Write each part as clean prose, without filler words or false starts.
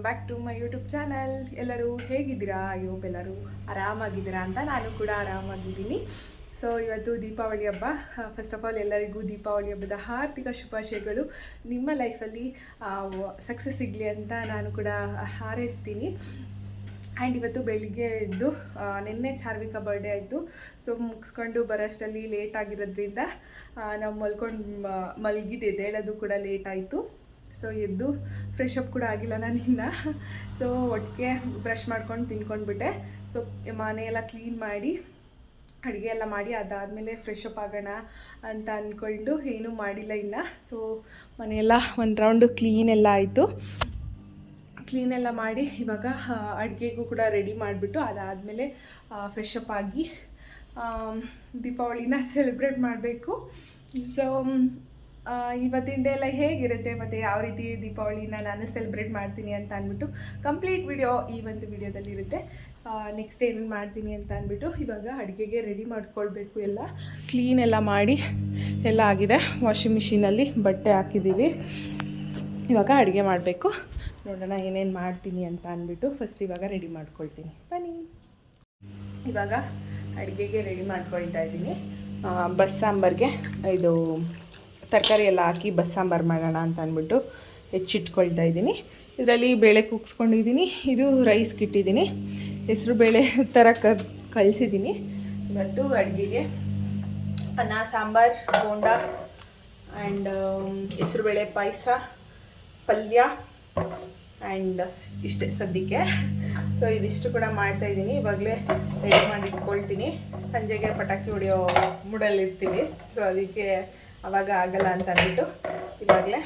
Back to my YouTube channel. ಎಲ್ಲರೂ ಹೇಗಿದ್ದೀರಾ? ಅಯ್ಯೋಪ್ ಎಲ್ಲರೂ ಆರಾಮಾಗಿದ್ದೀರಾ ಅಂತ ನಾನು ಕೂಡ ಆರಾಮಾಗಿದ್ದೀನಿ. ಸೊ ಇವತ್ತು ದೀಪಾವಳಿ ಹಬ್ಬ. ಫಸ್ಟ್ ಆಫ್ ಆಲ್ ಎಲ್ಲರಿಗೂ ದೀಪಾವಳಿ ಹಬ್ಬದ ಹಾರ್ದಿಕ ಶುಭಾಶಯಗಳು. ನಿಮ್ಮ ಲೈಫಲ್ಲಿ ಸಕ್ಸಸ್ ಸಿಗಲಿ ಅಂತ ನಾನು ಕೂಡ ಹಾರೈಸ್ತೀನಿ. ಆ್ಯಂಡ್ ಇವತ್ತು ಬೆಳಿಗ್ಗೆ ಎದ್ದು ನಿನ್ನೆ ಚಾರ್ವಿಕಾ ಬರ್ಡೇ ಆಯಿತು. ಸೊ ಮುಗಿಸ್ಕೊಂಡು ಬರೋಷ್ಟರಲ್ಲಿ ಲೇಟ್ ಆಗಿರೋದ್ರಿಂದ ನಾವು ಮಲಗಿದ್ದು ಎದ್ದೇಳೋದು ಕೂಡ ಲೇಟ್ ಆಯಿತು. ಸೊ ಎದ್ದು ಫ್ರೆಶ್ ಅಪ್ ಕೂಡ ಆಗಿಲ್ಲ ನಾನಿನ್ನ. ಸೊ ಒಟ್ಟಿಗೆ ಬ್ರಷ್ ಮಾಡ್ಕೊಂಡು ತಿನ್ಕೊಂಡ್ಬಿಟ್ಟೆ. ಸೊ ಮನೆಯೆಲ್ಲ ಕ್ಲೀನ್ ಮಾಡಿ ಅಡುಗೆ ಎಲ್ಲ ಮಾಡಿ ಅದಾದಮೇಲೆ ಫ್ರೆಶ್ ಅಪ್ ಆಗೋಣ ಅಂತ ಅಂದ್ಕೊಂಡು ಏನೂ ಮಾಡಿಲ್ಲ ಇನ್ನು. ಸೊ ಮನೆಯೆಲ್ಲ ಒಂದು ರೌಂಡು ಕ್ಲೀನೆಲ್ಲ ಆಯಿತು. ಕ್ಲೀನೆಲ್ಲ ಮಾಡಿ ಇವಾಗ ಅಡುಗೆಗೂ ಕೂಡ ರೆಡಿ ಮಾಡಿಬಿಟ್ಟು ಅದಾದಮೇಲೆ ಫ್ರೆಶ್ ಅಪ್ ಆಗಿ ದೀಪಾವಳಿನ ಸೆಲೆಬ್ರೇಟ್ ಮಾಡಬೇಕು. ಸೊ ಇವತ್ತಿನ ಡೇ ಎಲ್ಲ ಹೇಗಿರುತ್ತೆ ಮತ್ತು ಯಾವ ರೀತಿ ದೀಪಾವಳಿನ ನಾನು ಸೆಲೆಬ್ರೇಟ್ ಮಾಡ್ತೀನಿ ಅಂತ ಅಂದ್ಬಿಟ್ಟು ಕಂಪ್ಲೀಟ್ ವಿಡಿಯೋ ಈ ಒಂದು ವಿಡಿಯೋದಲ್ಲಿರುತ್ತೆ. ನೆಕ್ಸ್ಟ್ ಏನೇನು ಮಾಡ್ತೀನಿ ಅಂತ ಅಂದ್ಬಿಟ್ಟು ಇವಾಗ ಅಡುಗೆಗೆ ರೆಡಿ ಮಾಡ್ಕೊಳ್ಬೇಕು. ಎಲ್ಲ ಕ್ಲೀನೆಲ್ಲ ಮಾಡಿ ಎಲ್ಲ ಆಗಿದೆ. ವಾಷಿಂಗ್ ಮಿಷಿನಲ್ಲಿ ಬಟ್ಟೆ ಹಾಕಿದ್ದೀವಿ. ಇವಾಗ ಅಡುಗೆ ಮಾಡಬೇಕು. ನೋಡೋಣ ಏನೇನು ಮಾಡ್ತೀನಿ ಅಂತ ಅಂದ್ಬಿಟ್ಟು ಫಸ್ಟ್ ಇವಾಗ ರೆಡಿ ಮಾಡ್ಕೊಳ್ತೀನಿ. ಬನ್ನಿ. ಇವಾಗ ಅಡುಗೆಗೆ ರೆಡಿ ಮಾಡ್ಕೊಳ್ತಾ ಇದ್ದೀನಿ. ಬಸ್ಸಾಂಬಾರ್ಗೆ ಇದು ತರಕಾರಿ ಎಲ್ಲ ಹಾಕಿ ಬಸ್ಸಾಂಬಾರು ಮಾಡೋಣ ಅಂತ ಅಂದ್ಬಿಟ್ಟು ಹೆಚ್ಚಿಟ್ಕೊಳ್ತಾ ಇದ್ದೀನಿ. ಇದರಲ್ಲಿ ಬೇಳೆ ಕೂಗಿಸ್ಕೊಂಡಿದ್ದೀನಿ. ಇದು ರೈಸ್ಗೆ ಇಟ್ಟಿದ್ದೀನಿ. ಹೆಸರು ಬೇಳೆ ಥರ ಕಳಿಸಿದ್ದೀನಿ. ಇವತ್ತು ಅಡುಗೆಗೆ ಅನ್ನ, ಸಾಂಬಾರು, ಬೋಂಡ ಆ್ಯಂಡ್ ಹೆಸರುಬೇಳೆ ಪಾಯಸ, ಪಲ್ಯ ಆ್ಯಂಡ್ ಇಷ್ಟೇ ಸದ್ಯಕ್ಕೆ. ಸೊ ಇದಿಷ್ಟು ಕೂಡ ಮಾಡ್ತಾಯಿದ್ದೀನಿ. ಇವಾಗಲೇ ರೆಡಿ ಮಾಡಿ ಇಟ್ಕೊಳ್ತೀನಿ. ಸಂಜೆಗೆ ಪಟಾಕಿ ಹೊಡೆಯೋ ಮೂಡಲ್ಲಿರ್ತೀವಿ. ಸೊ ಅದಕ್ಕೆ ಆವಾಗ ಆಗಲ್ಲ ಅಂತ ಅಂದ್ಬಿಟ್ಟು ಇವಾಗಲೇ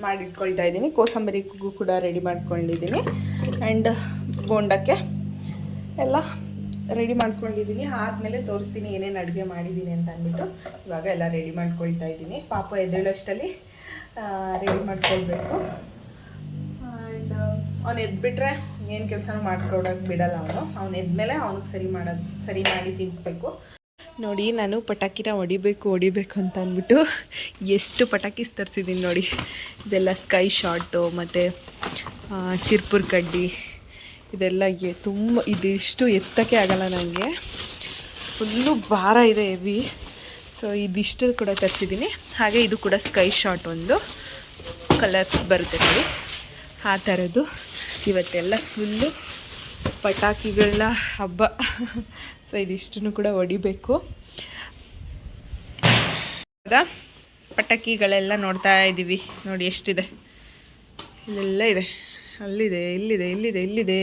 ಮಾಡಿಟ್ಕೊಳ್ತಾ ಇದ್ದೀನಿ. ಕೋಸಂಬರಿಗೂ ಕೂಡ ರೆಡಿ ಮಾಡ್ಕೊಂಡಿದ್ದೀನಿ. ಆ್ಯಂಡ್ ಬೋಂಡಕ್ಕೆ ಎಲ್ಲ ರೆಡಿ ಮಾಡ್ಕೊಂಡಿದ್ದೀನಿ. ಆದಮೇಲೆ ತೋರಿಸ್ತೀನಿ ಏನೇನು ಅಡುಗೆ ಮಾಡಿದ್ದೀನಿ ಅಂತ ಅಂದ್ಬಿಟ್ಟು ಇವಾಗ ಎಲ್ಲ ರೆಡಿ ಮಾಡ್ಕೊಳ್ತಾ ಇದ್ದೀನಿ. ಪಾಪ ಎದ್ದೇಳೋಷ್ಟರಲ್ಲಿ ರೆಡಿ ಮಾಡ್ಕೊಳ್ಬೇಕು. ಆ್ಯಂಡ್ ಅವ್ನು ಎದ್ಬಿಟ್ರೆ ಏನು ಕೆಲಸನೂ ಮಾಡ್ಕೊಡೋಕೆ ಬಿಡಲ್ಲ. ಅವ್ನು ಎದ್ಮೇಲೆ ಅವ್ನಿಗೆ ಸರಿ ಮಾಡಿ ತಿನ್ನಿಸ್ಬೇಕು. ನೋಡಿ, ನಾನು ಪಟಾಕಿನ ಹೊಡಿಬೇಕು ಅಂತ ಅಂದ್ಬಿಟ್ಟು ಎಷ್ಟು ಪಟಾಕಿಸ್ ತರಿಸಿದ್ದೀನಿ ನೋಡಿ. ಇದೆಲ್ಲ ಸ್ಕೈ ಶಾಟು ಮತ್ತು ಚಿರ್ಪುರ್ ಕಡ್ಡಿ, ಇದೆಲ್ಲ ತುಂಬ ಇದಿಷ್ಟು ಎತ್ತಕ್ಕೆ ಆಗಲ್ಲ ನನಗೆ. ಫುಲ್ಲು ಭಾರ ಇದೆ, ಹೆವಿ. ಸೊ ಇದಿಷ್ಟು ಕೂಡ ತರಿಸಿದ್ದೀನಿ. ಹಾಗೆ ಇದು ಕೂಡ ಸ್ಕೈ ಶಾಟ್, ಒಂದು ಕಲರ್ಸ್ ಬರುತ್ತೆ ನೋಡಿ, ಆ ಥರದ್ದು. ಇವತ್ತೆಲ್ಲ ಫುಲ್ಲು ಪಟಾಕಿಗಳ ಹಬ್ಬ. ಸೊ ಇದಿಷ್ಟನ್ನು ಕೂಡ ಹೊಡಿಬೇಕು. ಇವಾಗ ಪಟಾಕಿಗಳೆಲ್ಲ ನೋಡ್ತಾ ಇದ್ದೀವಿ. ನೋಡಿ ಎಷ್ಟಿದೆ. ಇಲ್ಲೆಲ್ಲ ಇದೆ, ಅಲ್ಲಿದೆ, ಇಲ್ಲಿದೆ.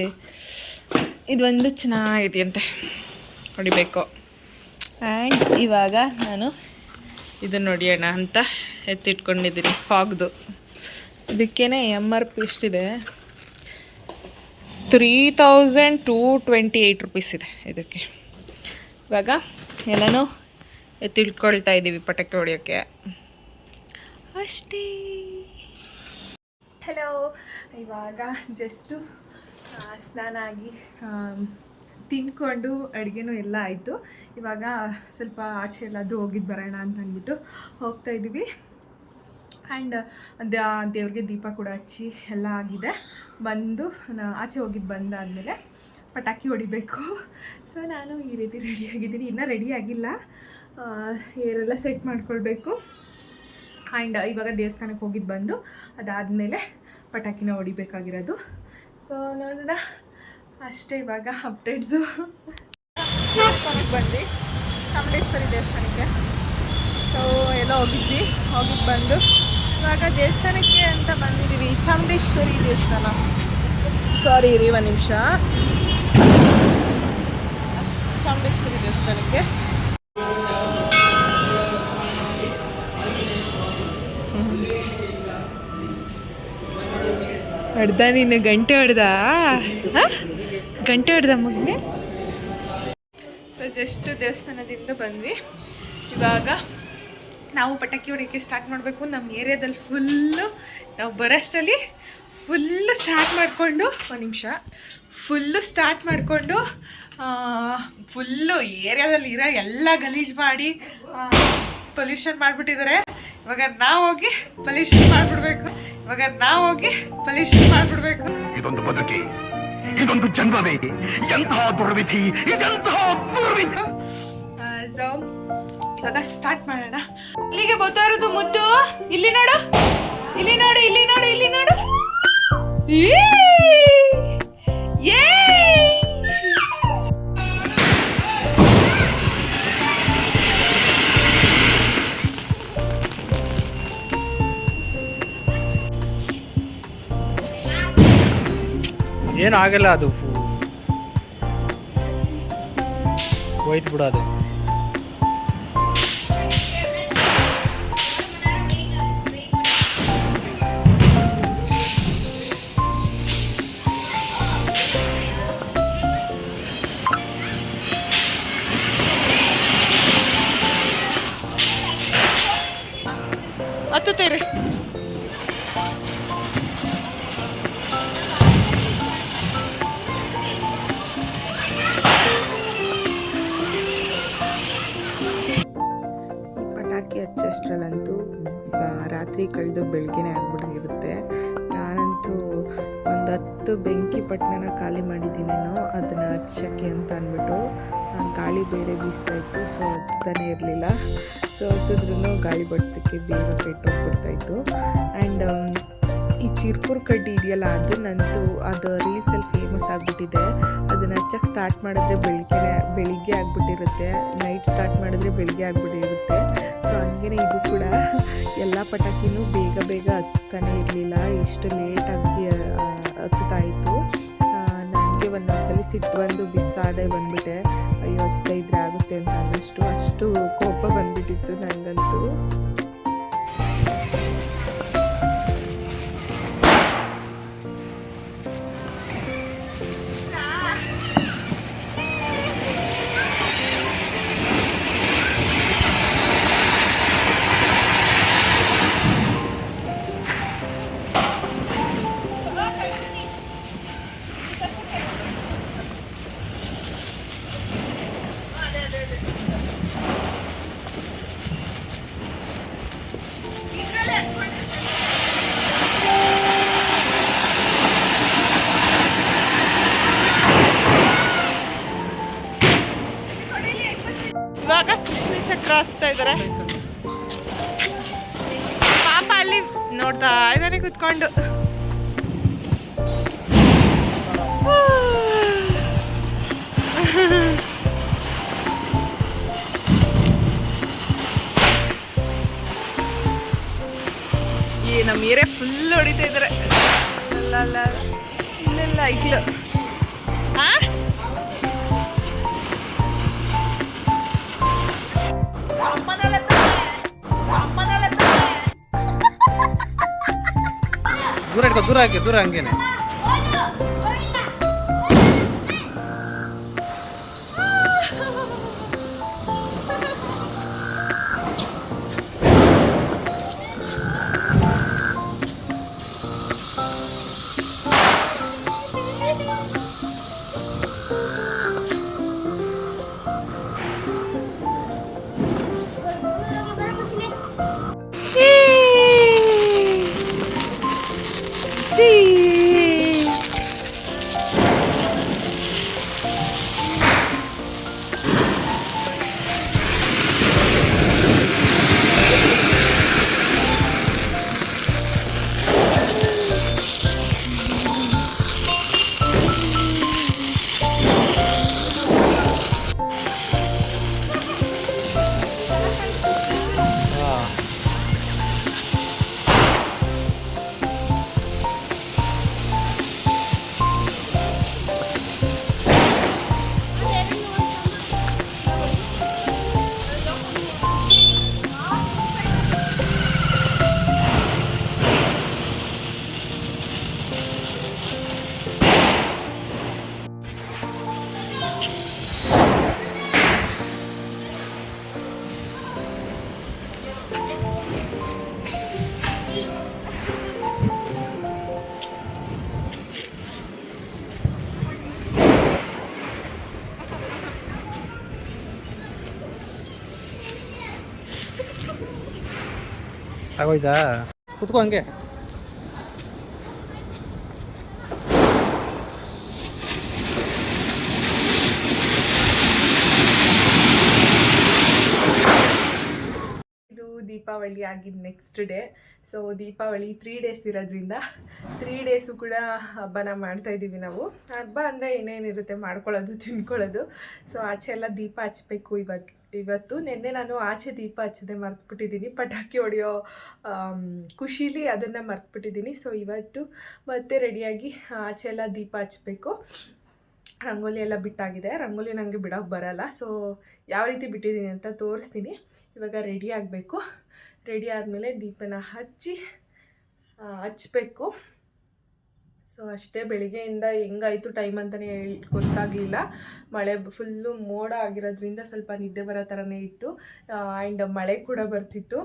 ಇದೊಂದು ಚೆನ್ನಾಗಿದೆಯಂತೆ, ಹೊಡಿಬೇಕು. ಆ್ಯಂಡ್ ಇವಾಗ ನಾನು ಇದನ್ನು ಹೊಡಿಯೋಣ ಅಂತ ಎತ್ತಿಟ್ಕೊಂಡಿದ್ದೀನಿ. ಫಾಗ್ದು ಇದಕ್ಕೇ MRP ಎಷ್ಟಿದೆ? 3228 ರುಪೀಸ್ ಇದೆ ಇದಕ್ಕೆ. ಇವಾಗ ಎಲ್ಲನೂ ಎತ್ತಿಟ್ಕೊಳ್ತಾ ಇದ್ದೀವಿ ಪಟಾಕಿ ಹೊಡೆಯೋಕ್ಕೆ ಅಷ್ಟೇ. ಹಲೋ, ಇವಾಗ ಜಸ್ಟು ಸ್ನಾನ ಆಗಿ ತಿನ್ಕೊಂಡು ಅಡುಗೆನೂ ಎಲ್ಲ ಆಯಿತು. ಇವಾಗ ಸ್ವಲ್ಪ ಆಚೆ ಎಲ್ಲಾದರೂ ಹೋಗಿದ್ದು ಬರೋಣ ಅಂತ ಅಂದ್ಬಿಟ್ಟು ಹೋಗ್ತಾಯಿದ್ದೀವಿ. ಆ್ಯಂಡ್ ದೇವ್ರಿಗೆ ದೀಪ ಕೂಡ ಹಚ್ಚಿ ಎಲ್ಲ ಆಗಿದೆ. ಬಂದು ಆಚೆ ಹೋಗಿದ್ದು ಬಂದಾದಮೇಲೆ ಪಟಾಕಿ ಹೊಡಿಬೇಕು. ಸೊ ನಾನು ಈ ರೀತಿ ರೆಡಿಯಾಗಿದ್ದೀನಿ. ಇನ್ನೂ ರೆಡಿ ಆಗಿಲ್ಲ, ಏರೆಲ್ಲ ಸೆಟ್ ಮಾಡ್ಕೊಳ್ಬೇಕು. ಆ್ಯಂಡ್ ಇವಾಗ ದೇವಸ್ಥಾನಕ್ಕೆ ಹೋಗಿದ್ದು ಬಂದು ಅದಾದಮೇಲೆ ಪಟಾಕಿನ ಹೊಡಿಬೇಕಾಗಿರೋದು. ಸೊ ನೋಡೋಣ ಅಷ್ಟೇ. ಇವಾಗ ಅಪ್ಡೇಟ್ಸು. ದೇವಸ್ಥಾನಕ್ಕೆ ಬಂದು ಚಾಮುಂಡೇಶ್ವರಿ ದೇವಸ್ಥಾನಕ್ಕೆ ಸೊ ಎಲ್ಲ ಹೋಗಿದ್ದು ಬಂದು ಇವಾಗ ದೇವಸ್ಥಾನಕ್ಕೆ ಅಂತ ಬಂದಿದ್ದೀವಿ. ಚಾಮುಂಡೇಶ್ವರಿ ದೇವಸ್ಥಾನ. ಸಾರಿ ಇರಿ ಒಂದು ನಿಮಿಷ. ಚಾಮುಂಡೇಶ್ವರಿ ದೇವಸ್ಥಾನಕ್ಕೆ ಹೊಡೆದ. ನೀನು ಗಂಟೆ ಹೊಡೆದ ಮಗ್ನೆ. ಜಸ್ಟ್ ದೇವಸ್ಥಾನದಿಂದ ಬಂದ್ವಿ. ಇವಾಗ ನಾವು ಪಟಾಕಿ ಹೊಡೆಯೋಕ್ಕೆ ಸ್ಟಾರ್ಟ್ ಮಾಡಬೇಕು. ನಮ್ಮ ಏರಿಯಾದಲ್ಲಿ ಫುಲ್ಲು ನಾವು ಬರೋಷ್ಟರಲ್ಲಿ ಫುಲ್ಲು ಸ್ಟಾರ್ಟ್ ಮಾಡಿಕೊಂಡು ಫುಲ್ಲು ಏರಿಯಾದಲ್ಲಿ ಇರೋ ಎಲ್ಲ ಗಲೀಜು ಮಾಡಿ ಪೊಲ್ಯೂಷನ್ ಮಾಡಿಬಿಟ್ಟಿದ್ದಾರೆ. ಇವಾಗ ನಾವು ಹೋಗಿ ಪೊಲ್ಯೂಷನ್ ಮಾಡಿಬಿಡ್ಬೇಕು. ಇದೊಂದು ಬದುಕಿ, ಇದೊಂದು ಜನ್ಮವೇ, ಎಂತಹ ದುರ್ವಿಧಿ, ಇದೆಂತಹ ದುರ್ವಿಧಿ. ಸೊ ಇವಾಗ ಸ್ಟಾರ್ಟ್ ಮಾಡೋಣ. ಇಲ್ಲಿಗೆ ಬರ್ತಾ ಇರೋದು ಮುದ್ದು. ಇಲ್ಲಿ ನೋಡು, ಇಲ್ಲಿ ನೋಡು, ಇಲ್ಲಿ ನೋಡು, ಇಲ್ಲಿ ನೋಡು. ಏನು ಆಗಲ್ಲ, ಅದು ಹೋಯ್ತು ಬಿಡು ಅದು. ಹತ್ತುತ್ತೀರಿ. ಪಟಾಕಿ ಹಚ್ಚಷ್ಟರಲ್ಲಂತೂ ರಾತ್ರಿ ಕಳೆದು ಬೆಳಗ್ಗೆನೇ ಆಗ್ಬಿಟ್ಟಿರುತ್ತೆ. ನಾನಂತೂ ಒಂದು 10 ಬೆಂಕಿ ಪಟ್ಟಣನ ಖಾಲಿ ಮಾಡಿದ್ದೀನೇನೋ ಅದನ್ನು ಹಚ್ಚಕ್ಕೆ ಅಂತ ಅಂದ್ಬಿಟ್ಟು. ಗಾಳಿ ಬೇರೆ ಬೀಸ್ತಾ ಇತ್ತು, ಸೊ ಹತ್ತಾನೆ ಇರಲಿಲ್ಲ. ಸೊ ಹತ್ತಿದ್ರೂ ಗಾಳಿ ಬಟ್ಟಕ್ಕೆ ಬೇಗ ಕೆಟ್ಟೋಗ್ಬಿಡ್ತಾಯಿತ್ತು. ಆ್ಯಂಡ್ ಈ ಚಿರ್ಪುರ್ ಕಡ್ಡಿ ಇದೆಯಲ್ಲ, ಅದನ್ನಂತೂ ಅದು ರೀಲ್ಸಲ್ಲಿ ಫೇಮಸ್ ಆಗಿಬಿಟ್ಟಿದೆ. ಅದನ್ನು ಹಚ್ಚಕ್ಕೆ ಸ್ಟಾರ್ಟ್ ಮಾಡಿದ್ರೆ ಬೆಳಿಗ್ಗೆ ಆಗಿಬಿಟ್ಟಿರುತ್ತೆ, ನೈಟ್ ಸ್ಟಾರ್ಟ್ ಮಾಡಿದ್ರೆ ಬೆಳಿಗ್ಗೆ ಆಗಿಬಿಟ್ಟಿರುತ್ತೆ. ಸೊ ಹಂಗೇ ಇದು ಕೂಡ ಎಲ್ಲ ಪಟಾಕಿನೂ ಬೇಗ ಹತ್ತಾನೆ ಇರಲಿಲ್ಲ, ಎಷ್ಟು ಲೇಟಾಗಿ ಹತ್ತುತ್ತಾ ಇತ್ತು. ನನಗೆ ಒಂದೊಂದ್ಸಲಿ ಸಿಟ್ಟು ಬಂದು ಬಿಸಾಡೆ ಬಂದುಬಿಟ್ಟೆ. ಅಯ್ಯೋ ಹಚ್ತಾ ಇದ್ರೆ ಆಗುತ್ತೆ ಅಂತ ಅಷ್ಟು ಕೋಪ ಬಂದುಬಿಟ್ಟಿತ್ತು ನನಗಂತೂ. ಇವಾಗ ಕೃಷ್ಣ ಚಕ್ರ ಹಚ್ತಾ ಇದ್ದಾರೆ. ಪಾಪ ಅಲ್ಲಿ ನೋಡ್ತಾ ಇದ್ದಾನೆ ಕುತ್ಕೊಂಡು. ಈ ನಮ್ಮ ಏರಿಯಾ ಫುಲ್ ಹೊಡಿತಾ ಇದ್ದಾರೆ. ಅಲ್ಲ ಇಲ್ಲೆಲ್ಲ ಐಕ್ಲು. ದೂರ ಹಾಕಿ ದೂರ ಹಂಗೇನೆ. ಆಗೋಯ್ತಾ? ಕುತ್ಕೋ ಹಂಗೆ. ದೀಪಾವಳಿ ಆಗಿದ್ದು next day. So Deepavali 3 days ಇರೋದ್ರಿಂದ 3 ಡೇಸು ಕೂಡ ಹಬ್ಬನ ಮಾಡ್ತಾಯಿದ್ದೀವಿ ನಾವು. ಹಬ್ಬ ಅಂದರೆ ಏನೇನಿರುತ್ತೆ ಮಾಡ್ಕೊಳ್ಳೋದು ತಿನ್ಕೊಳ್ಳೋದು. ಸೊ ಆಚೆ ಎಲ್ಲ ದೀಪ ಹಚ್ಬೇಕು ಇವತ್ತು. ನಿನ್ನೆ ನಾನು ಆಚೆ ದೀಪ ಹಚ್ಚದೆ ಮರ್ತ್ಬಿಟ್ಟಿದ್ದೀನಿ, ಪಟಾಕಿ ಹೊಡೆಯೋ ಖುಷೀಲಿ ಅದನ್ನು ಮರ್ತ್ಬಿಟ್ಟಿದ್ದೀನಿ. ಸೊ ಇವತ್ತು ಮತ್ತೆ ರೆಡಿಯಾಗಿ ಆಚೆ ಎಲ್ಲ ದೀಪ ಹಚ್ಚಬೇಕು. ರಂಗೋಲಿ ಎಲ್ಲ ಬಿಟ್ಟಾಗಿದೆ. ರಂಗೋಲಿ ನನಗೆ ಬಿಡೋಕ್ಕೆ ಬರಲ್ಲ. ಸೊ ಯಾವ ರೀತಿ ಬಿಟ್ಟಿದ್ದೀನಿ ಅಂತ ತೋರಿಸ್ತೀನಿ. ಇವಾಗ ರೆಡಿ ಆಗಬೇಕು. ರೆಡಿ ಆದಮೇಲೆ ದೀಪನ ಹಚ್ಚಬೇಕು. ಸೊ ಅಷ್ಟೇ. ಬೆಳಿಗ್ಗೆಯಿಂದ ಹೆಂಗಾಯಿತು ಟೈಮ್ ಅಂತಲೇ ಗೊತ್ತಾಗಲಿಲ್ಲ. ಮಳೆ ಫುಲ್ಲು ಮೋಡ ಆಗಿರೋದ್ರಿಂದ ಸ್ವಲ್ಪ ನಿದ್ದೆ ಬರೋ ಥರನೇ ಇತ್ತು. ಆ್ಯಂಡ್ ಮಳೆ ಕೂಡ ಬರ್ತಿತ್ತು.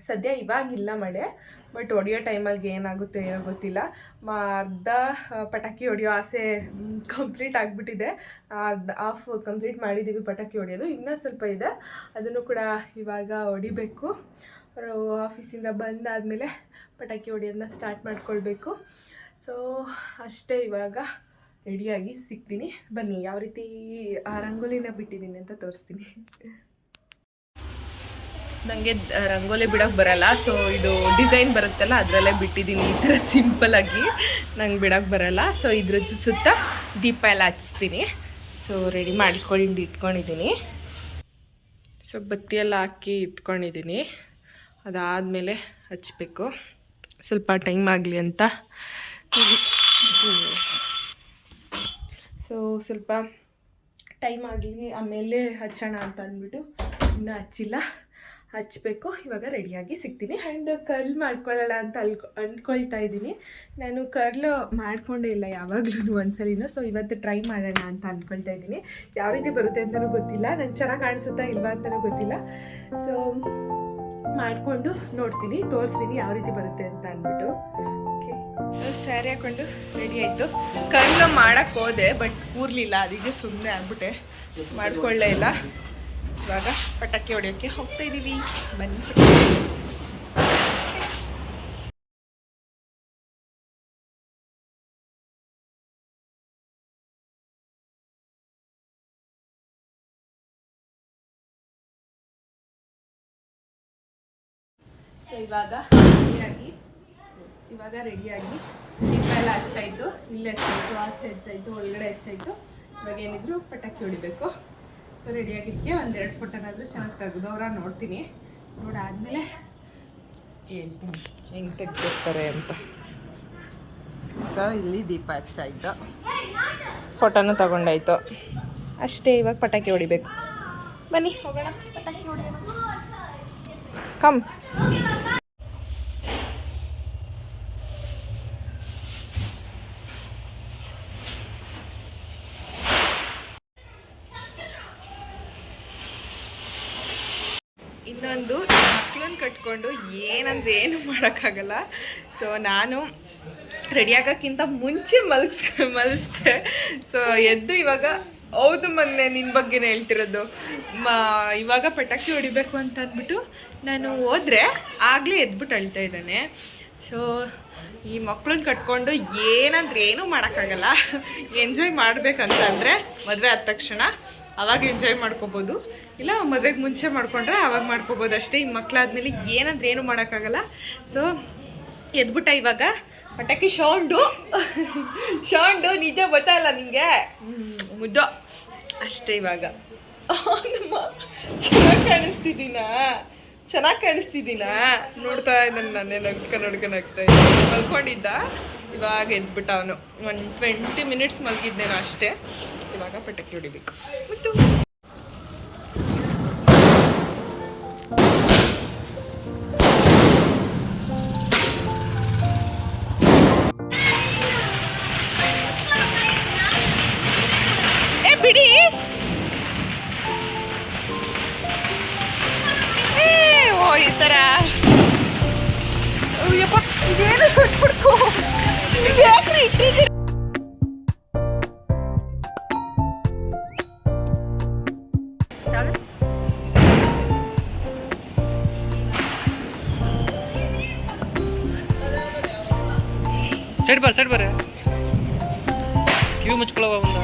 ಸದ್ಯ ಇವಾಗಿಲ್ಲ ಮಳೆ, ಬಟ್ ಹೊಡೆಯೋ ಟೈಮಲ್ಲಿ ಏನಾಗುತ್ತೆ ಏನೋ ಗೊತ್ತಿಲ್ಲ. ಅರ್ಧ ಪಟಾಕಿ ಹೊಡೆಯೋ ಆಸೆ ಕಂಪ್ಲೀಟ್ ಆಗಿಬಿಟ್ಟಿದೆ. ಹಾಫ್ ಕಂಪ್ಲೀಟ್ ಮಾಡಿದ್ದೀವಿ ಪಟಾಕಿ ಹೊಡೆಯೋದು. ಇನ್ನೂ ಸ್ವಲ್ಪ ಇದೆ, ಅದನ್ನು ಕೂಡ ಇವಾಗ ಹೊಡಿಬೇಕು. ಆಫೀಸಿಂದ ಬಂದಾದಮೇಲೆ ಪಟಾಕಿ ಹೊಡೆಯೋದನ್ನ ಸ್ಟಾರ್ಟ್ ಮಾಡ್ಕೊಳ್ಬೇಕು. ಸೊ ಅಷ್ಟೇ. ಇವಾಗ ರೆಡಿಯಾಗಿ ಸಿಗ್ತೀನಿ. ಬನ್ನಿ ಯಾವ ರೀತಿ ಆ ರಂಗೋಲಿನ ಬಿಟ್ಟಿದ್ದೀನಿ ಅಂತ ತೋರಿಸ್ತೀನಿ. ನನಗೆ ರಂಗೋಲಿ ಬಿಡೋಕ್ಕೆ ಬರಲ್ಲ. ಸೊ ಇದು ಡಿಸೈನ್ ಬರುತ್ತಲ್ಲ ಅದರಲ್ಲೇ ಬಿಟ್ಟಿದ್ದೀನಿ ಈ ಥರ ಸಿಂಪಲಾಗಿ. ನಂಗೆ ಬಿಡೋಕ್ಕೆ ಬರಲ್ಲ. ಸೊ ಇದ್ರದ್ದು ಸುತ್ತ ದೀಪ ಎಲ್ಲ ಹಚ್ತೀನಿ. ಸೊ ರೆಡಿ ಮಾಡ್ಕೊಂಡು ಇಟ್ಕೊಂಡಿದ್ದೀನಿ. ಸೊ ಬತ್ತಿ ಎಲ್ಲ ಹಾಕಿ ಇಟ್ಕೊಂಡಿದ್ದೀನಿ. ಅದಾದಮೇಲೆ ಹಚ್ಚಬೇಕು. ಸ್ವಲ್ಪ ಟೈಮ್ ಆಗಲಿ ಅಂತ. ಸೊ ಸ್ವಲ್ಪ ಟೈಮ್ ಆಗಲಿ ಆಮೇಲೆ ಹಚ್ಚೋಣ ಅಂತ ಅಂದ್ಬಿಟ್ಟು ಇನ್ನೂ ಹಚ್ಚಿಲ್ಲ. ಹಚ್ಚಬೇಕು. ಇವಾಗ ರೆಡಿಯಾಗಿ ಸಿಗ್ತೀನಿ. ಆ್ಯಂಡ್ ಕರ್ಲ್ ಮಾಡ್ಕೊಳ್ಳೋಣ ಅಂತ ಅಂದ್ಕೊಳ್ತಾ ಇದ್ದೀನಿ. ನಾನು ಕರ್ಲ್ ಮಾಡ್ಕೊಂಡೇ ಇಲ್ಲ ಯಾವಾಗಲೂ ಒಂದ್ಸಲಿನೂ. ಸೊ ಇವತ್ತು ಟ್ರೈ ಮಾಡೋಣ ಅಂತ ಅಂದ್ಕೊಳ್ತಾ ಇದ್ದೀನಿ. ಯಾವ ರೀತಿ ಬರುತ್ತೆ ಅಂತಲೂ ಗೊತ್ತಿಲ್ಲ. ನಂಗೆ ಚೆನ್ನಾಗಿ ಕಾಣಿಸುತ್ತಾ ಇಲ್ವಾ ಅಂತಲೂ ಗೊತ್ತಿಲ್ಲ. ಸೊ ಮಾಡಿಕೊಂಡು ನೋಡ್ತೀನಿ, ತೋರಿಸ್ತೀನಿ ಯಾವ ರೀತಿ ಬರುತ್ತೆ ಅಂತ ಅಂದ್ಬಿಟ್ಟು. ಓಕೆ, ಸ್ಯಾರಿ ಹಾಕ್ಕೊಂಡು ರೆಡಿ ಆಯಿತು. ಕರ್ಲ್ ಮಾಡೋಕ್ಕೆ ಹೋದೆ, ಬಟ್ ಕೂರಲಿಲ್ಲ. ಅದಕ್ಕೆ ಸುಮ್ಮನೆ ಆಗ್ಬಿಟ್ಟೆ, ಮಾಡ್ಕೊಳ್ಳೇ ಇಲ್ಲ. ಇವಾಗ ಪಟಾಕಿ ಹೊಡೆಯೋಕ್ಕೆ ಹೋಗ್ತಾ ಇದ್ದೀವಿ. ಬನ್ನಿ. ಸೊ ಇವಾಗ ರೆಡಿಯಾಗಿ ದೀಪ ಎಲ್ಲ ಹಚ್ಚಾಯಿತು. ಇಲ್ಲೇ ಹಚ್ಚಾಯಿತು, ಆಚೆ ಹಚ್ಚಾಯಿತು, ಒಳಗಡೆ ಹಚ್ಚಾಯಿತು. ಇವಾಗ ಏನಿದ್ರು ಪಟಾಕಿ ಹೊಡಿಬೇಕು. ಸೊ ರೆಡಿಯಾಗಿದ್ದಕ್ಕೆ 1-2 ಫೋಟೋನಾದರೂ ಚೆನ್ನಾಗಿ ತೆಗೆದವ್ರ ನೋಡ್ತೀನಿ. ನೋಡಾದ್ಮೇಲೆ ಹೇಳ್ತೀನಿ ಹೆಂಗೆ ತೆಗ್ದಿರ್ತಾರೆ ಅಂತ. ಸೊ ಇಲ್ಲಿ ದೀಪ ಹಚ್ಚಾಯಿತು, ಫೋಟೋನು ತಗೊಂಡಾಯ್ತು. ಅಷ್ಟೇ. ಇವಾಗ ಪಟಾಕಿ ಹೊಡಿಬೇಕು. ಬನ್ನಿ ಹೋಗೋಣ, ಪಟಾಕಿ ಹೊಡಿಯೋಣ. ಕಮ್. ಇನ್ನೊಂದು ಮಕ್ಕಳನ್ನ ಕಟ್ಕೊಂಡು ಏನಂದರೆ ಏನು ಮಾಡೋಕ್ಕಾಗಲ್ಲ. ಸೊ ನಾನು ರೆಡಿಯಾಗೋಕ್ಕಿಂತ ಮುಂಚೆ ಮಲಗಿಸ್ದೆ. ಸೊ ಎದ್ದು ಇವಾಗ ಹೌದು ಮೊನ್ನೆ ನಿನ್ನ ಬಗ್ಗೆನೇ ಹೇಳ್ತಿರೋದು. ಇವಾಗ ಪಟಾಕಿ ಹೊಡಿಬೇಕು ಅಂತ ಅಂದ್ಬಿಟ್ಟು ನಾನು ಹೋದರೆ ಆಗಲೇ ಎದ್ಬಿಟ್ಟು ಅಳ್ತಾ ಇದ್ದಾನೆ. ಸೊ ಈ ಮಕ್ಕಳನ್ನ ಕಟ್ಕೊಂಡು ಏನಂದ್ರೆ ಏನೂ ಮಾಡೋಕ್ಕಾಗಲ್ಲ. ಎಂಜಾಯ್ ಮಾಡಬೇಕಂತಂದರೆ ಮದುವೆ ಆದ ತಕ್ಷಣ ಅವಾಗ ಎಂಜಾಯ್ ಮಾಡ್ಕೋಬೋದು, ಇಲ್ಲ ಮದುವೆಗೆ ಮುಂಚೆ ಮಾಡ್ಕೊಂಡ್ರೆ ಅವಾಗ ಮಾಡ್ಕೋಬೋದು ಅಷ್ಟೇ. ಈ ಮಕ್ಕಳಾದ್ಮೇಲೆ ಏನಂದ್ರೆ ಏನೂ ಮಾಡೋಕ್ಕಾಗಲ್ಲ. ಸೊ ಎದ್ಬಿಟ್ಟ ಇವಾಗ ಪಟಾಕಿ ಸೌಂಡು ನಿಜ ಗೊತ್ತಲ್ಲ ನಿಂಗೆ ಮುದ್ದೋ ಅಷ್ಟೇ. ಇವಾಗ ನಮ್ಮ ಚೆನ್ನಾಗಿ ಕಾಣಿಸ್ತಿದ್ದೀನಾ ನೋಡ್ತಾ ಇದ್ದಾನೆ. ನಾನೇ ನಡ್ಕೊಂಡು ಮಲ್ಕೊಂಡಿದ್ದ. ಇವಾಗ ಎದ್ಬಿಟ್ಟ ಅವನು. 20 ಮಿನಿಟ್ಸ್ ಮಲಗಿದ್ದೇನೋ ಅಷ್ಟೇ. ಇವಾಗ ಪಟಾಕಿ ಹೊಡಿಬೇಕು. ಮತ್ತು ಬಿಡಿ, ಓ ಈ ಥರ ಅಯ್ಯಪ್ಪ ಇದೇನು ಸುಟ್ಬಿಡ್ತು. ಯಾಕ್ರಿ ಇಟ್ಟಿದ್ದೀರಿ? ಸೈಡ್ ಬರ್ರೆ ಕಿವಿ ಮುಚ್ಕೊಳ್ಳೋ ಬಂದ.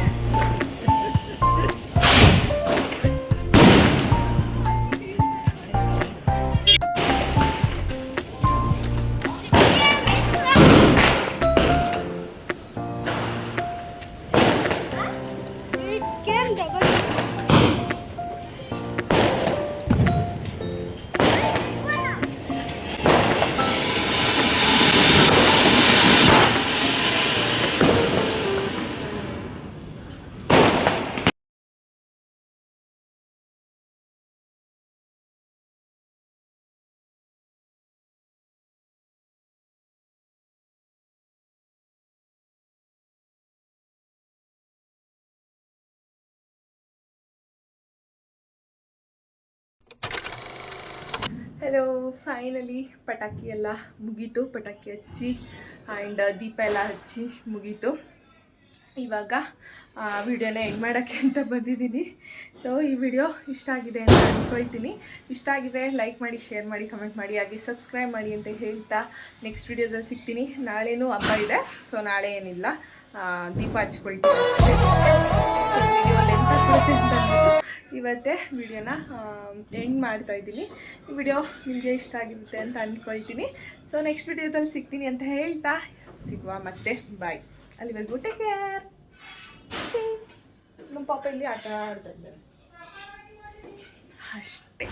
ಹಲೋ, ಫೈನಲಿ ಪಟಾಕಿ ಎಲ್ಲ ಮುಗೀತು. ಪಟಾಕಿ ಹಚ್ಚಿ ಆ್ಯಂಡ್ ದೀಪ ಎಲ್ಲ ಹಚ್ಚಿ ಮುಗೀತು. ಇವಾಗ ವಿಡಿಯೋನ ಎಂಡ್ ಮಾಡೋಕ್ಕೆ ಅಂತ ಬಂದಿದ್ದೀನಿ. ಸೊ ಈ ವಿಡಿಯೋ ಇಷ್ಟ ಆಗಿದೆ ಅಂತ ಅಂದ್ಕೊಳ್ತೀನಿ. ಇಷ್ಟ ಆಗಿದೆ ಲೈಕ್ ಮಾಡಿ, ಶೇರ್ ಮಾಡಿ, ಕಮೆಂಟ್ ಮಾಡಿ, ಹಾಗೆ ಸಬ್ಸ್ಕ್ರೈಬ್ ಮಾಡಿ ಅಂತ ಹೇಳ್ತಾ ನೆಕ್ಸ್ಟ್ ವಿಡಿಯೋದಲ್ಲಿ ಸಿಗ್ತೀನಿ. ನಾಳೆನೂ ಹಬ್ಬ ಇದೆ, ಸೊ ನಾಳೆ ಏನಿಲ್ಲ, ದೀಪ ಹಚ್ಕೊಳ್ತೀನಿ ಅಷ್ಟೇ. ವಿಡಿಯೋ ಲೆಂತ್ ಆಗ್ಬಿಡುತ್ತೆ ಅಂತ ಅಂದ್ಬಿಟ್ಟು ಇವತ್ತೇ ವಿಡಿಯೋನ ಎಂಡ್ ಮಾಡ್ತಾಯಿದ್ದೀನಿ. ಈ ವಿಡಿಯೋ ನಿಮಗೆ ಇಷ್ಟ ಆಗಿರುತ್ತೆ ಅಂತ ಅಂದ್ಕೊಳ್ತೀನಿ. ಸೊ ನೆಕ್ಸ್ಟ್ ವಿಡಿಯೋದಲ್ಲಿ ಸಿಗ್ತೀನಿ ಅಂತ ಹೇಳ್ತಾ ಸಿಗುವ ಮತ್ತೆ. ಬಾಯ್. ಅಲ್ಲಿವರೆಗೂ ಟೇಕ್ ಕೇರ್. ಅಷ್ಟೇ. ನಮ್ಮ ಪಾಪ ಇಲ್ಲಿ ಆಟ ಆಡ್ತಾ ಇದ್ದಾರೆ ಅಷ್ಟೇ.